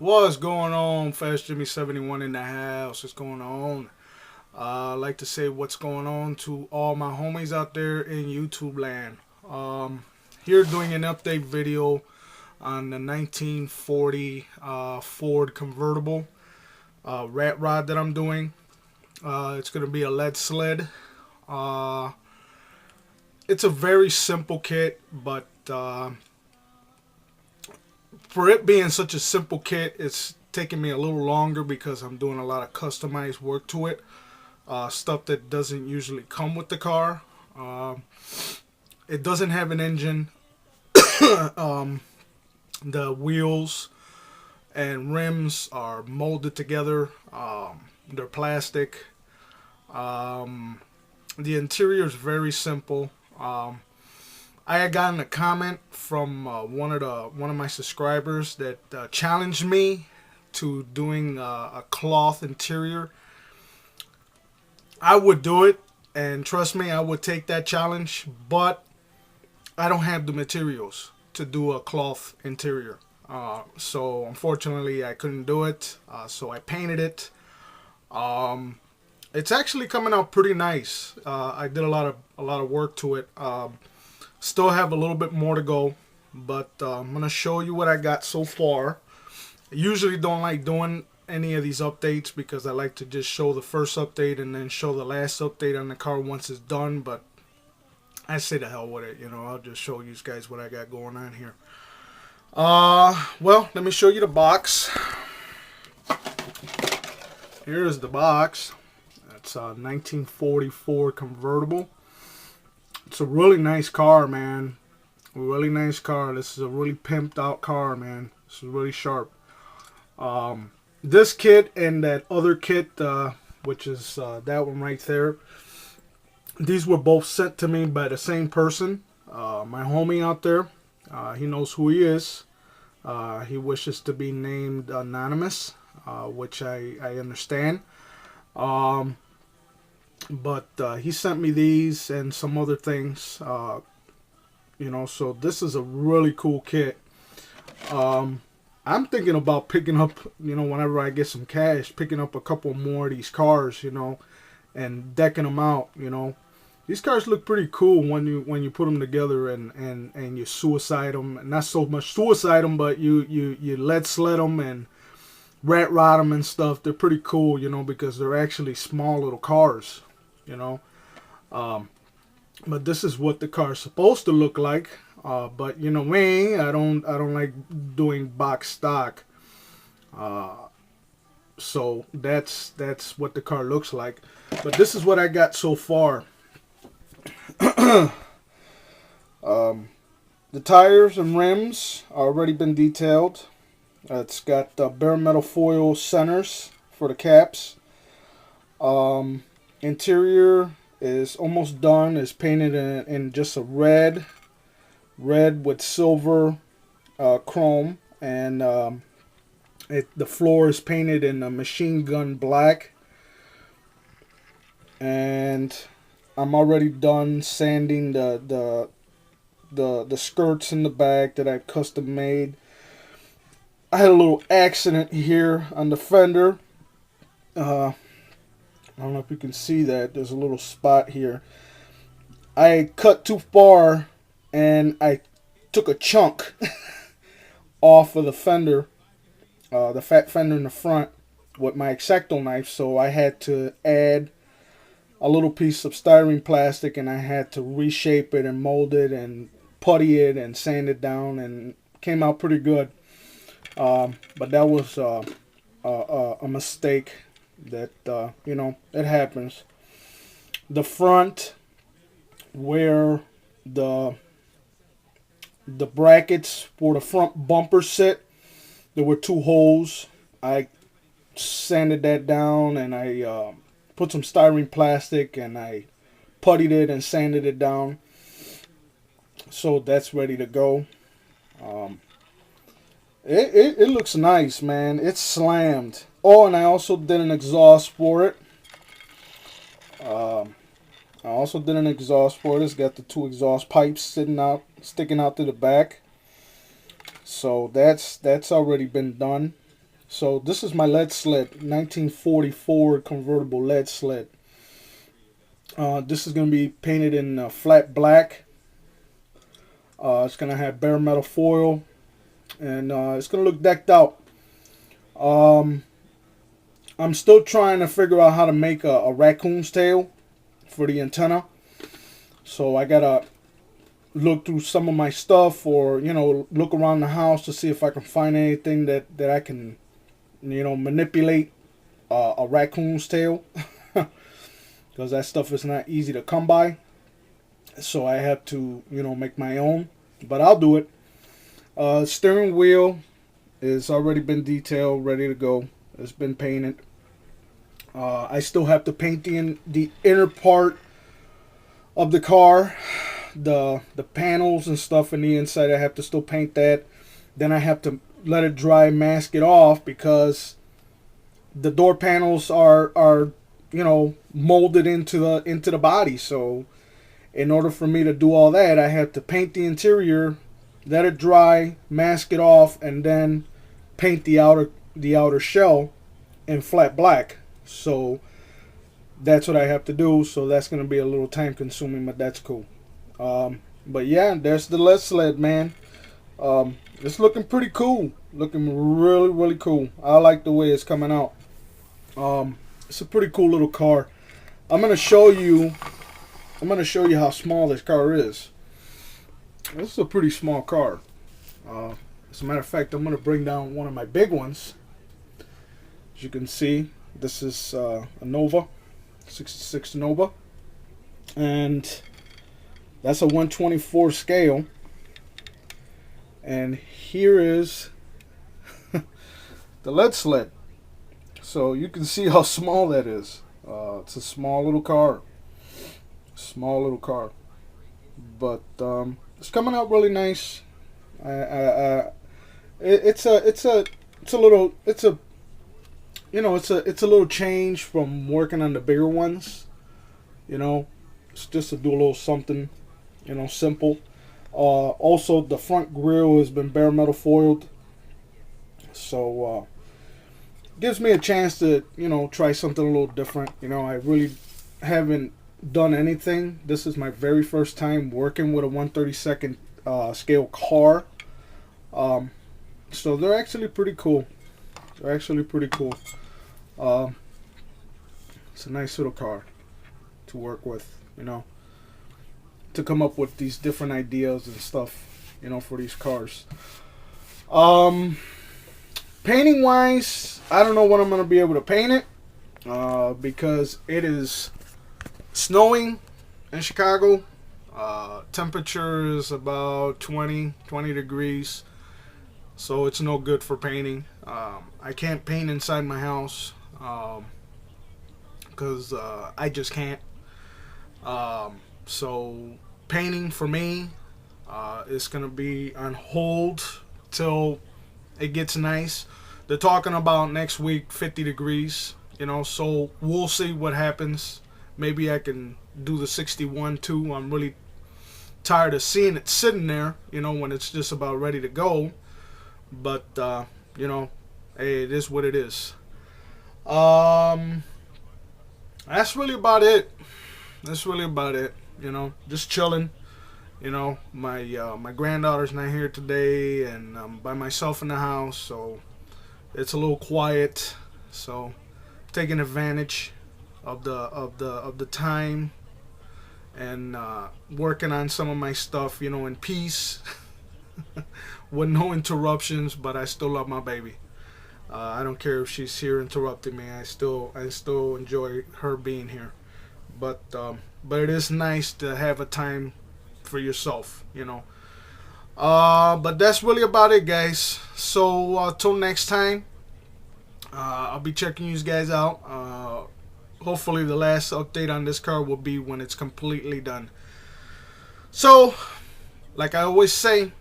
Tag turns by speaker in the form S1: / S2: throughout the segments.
S1: What's going on? Fast Jimmy 71 in the house. What's going on? I'd like to say what's going on to all my homies out there in YouTube land. Here doing an update video on the 1940 Ford convertible rat rod that I'm doing. It's going to be a lead sled. Uh, it's a very simple kit, but for it being such a simple kit, it's taking me a little longer because I'm doing a lot of customized work to it. Stuff that doesn't usually come with the car. It doesn't have an engine. um, the wheels and rims are molded together. They're plastic. Um, the interior is very simple. I had gotten a comment from one of my subscribers that challenged me to doing a cloth interior. I would do it, and trust me, I would take that challenge. But I don't have the materials to do a cloth interior, so unfortunately, I couldn't do it. So I painted it. It's actually coming out pretty nice. I did a lot of work to it. Still have a little bit more to go, but I'm gonna show you what I got so far. I usually don't like doing any of these updates because I like to just show the first update and then show the last update on the car once it's done, but I say the hell with it, I'll just show you guys what I got going on here. Well, let me show you the box. Here's the box. It's a 1944 convertible. It's a really nice car, man. A really nice car. This is a really pimped out car, man. This is really sharp. This kit and that other kit, which is that one right there, these were both sent to me by the same person. My homie out there. He knows who he is. He wishes to be named anonymous, which I understand. But he sent me these and some other things. So this is a really cool kit. I'm thinking about picking up, whenever I get some cash, picking up a couple more of these cars, and decking them out. These cars look pretty cool when you put them together and you suicide them. Not so much suicide them, but you lead sled them and rat rod them and stuff. They're pretty cool, because they're actually small little cars, you know. But this is what the car's supposed to look like. But me, I don't like doing box stock. So that's what the car looks like. But this is what I got so far. The tires and rims are already been detailed. It's got bare metal foil centers for the caps. Interior is almost done. It's painted in just a red with silver chrome, and the floor is painted in a machine gun black. And I'm already done sanding the skirts in the back that I custom made. I had a little accident here on the fender. I don't know if you can see that. There's a little spot here. I cut too far and I took a chunk off of the fender, the fat fender in the front, with my X-Acto knife. So I had to add a little piece of styrene plastic, and I had to reshape it and mold it and putty it and sand it down, and it came out pretty good. But that was a mistake that it happens. The front, where the brackets for the front bumper sit, there were two holes. I sanded that down, and I put some styrene plastic, and I puttied it and sanded it down. So that's ready to go. It looks nice, man. It's slammed. Oh, and I also did an exhaust for it. It's got the two exhaust pipes sticking out to the back. So that's already been done. So this is my lead sled, 1944 convertible lead sled. This is going to be painted in flat black. It's going to have bare metal foil, and it's going to look decked out. Um, I'm still trying to figure out how to make a raccoon's tail for the antenna. So I got to look through some of my stuff, or look around the house to see if I can find anything that I can manipulate a raccoon's tail, because that stuff is not easy to come by. So I have to make my own, but I'll do it. Steering wheel is already been detailed, ready to go. It's been painted. I still have to paint the inner part of the car, the panels and stuff in the inside. I have to still paint that. Then I have to let it dry, mask it off, because the door panels are molded into the body. So in order for me to do all that, I have to paint the interior, let it dry, mask it off, and then paint the outer shell in flat black. So that's what I have to do. So that's going to be a little time consuming, but that's cool. But yeah, there's the lead sled, man. It's looking pretty cool. Looking really, really cool. I like the way it's coming out. It's a pretty cool little car. I'm gonna show you how small this car is. This is a pretty small car. As a matter of fact, I'm gonna bring down one of my big ones. As you can see, this is a Nova, 66 Nova, and that's a 124 scale. And here is the lead sled. So you can see how small that is. It's a small little car. Small little car. But it's coming out really nice. It's a little change from working on the bigger ones. It's just to do a little something, simple. Also, the front grille has been bare metal foiled, so gives me a chance to try something a little different. I really haven't done anything. This is my very first time working with a 1/32 scale car. So they're actually pretty cool. It's a nice little car to work with, to come up with these different ideas and stuff, for these cars. Painting wise, I don't know when I'm going to be able to paint it, because it is snowing in Chicago. Temperature is about 20 degrees, so it's no good for painting. I can't paint inside my house, because I just can't. So painting for me is going to be on hold till it gets nice. They're talking about next week 50 degrees, so we'll see what happens. Maybe I can do the 61 too. I'm really tired of seeing it sitting there, when it's just about ready to go. But hey, it is what it is. That's really about it. Just chilling. My granddaughter's not here today, and I'm by myself in the house, so it's a little quiet. So taking advantage of the time, and working on some of my stuff, in peace, with no interruptions. But I still love my baby. I don't care if she's here interrupting me. I still enjoy her being here. But it is nice to have a time for yourself, But that's really about it, guys. So till next time, I'll be checking you guys out. Hopefully the last update on this car will be when it's completely done. So, like I always say,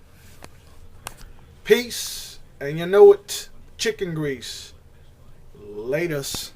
S1: peace, and you know it, chicken grease. Latest.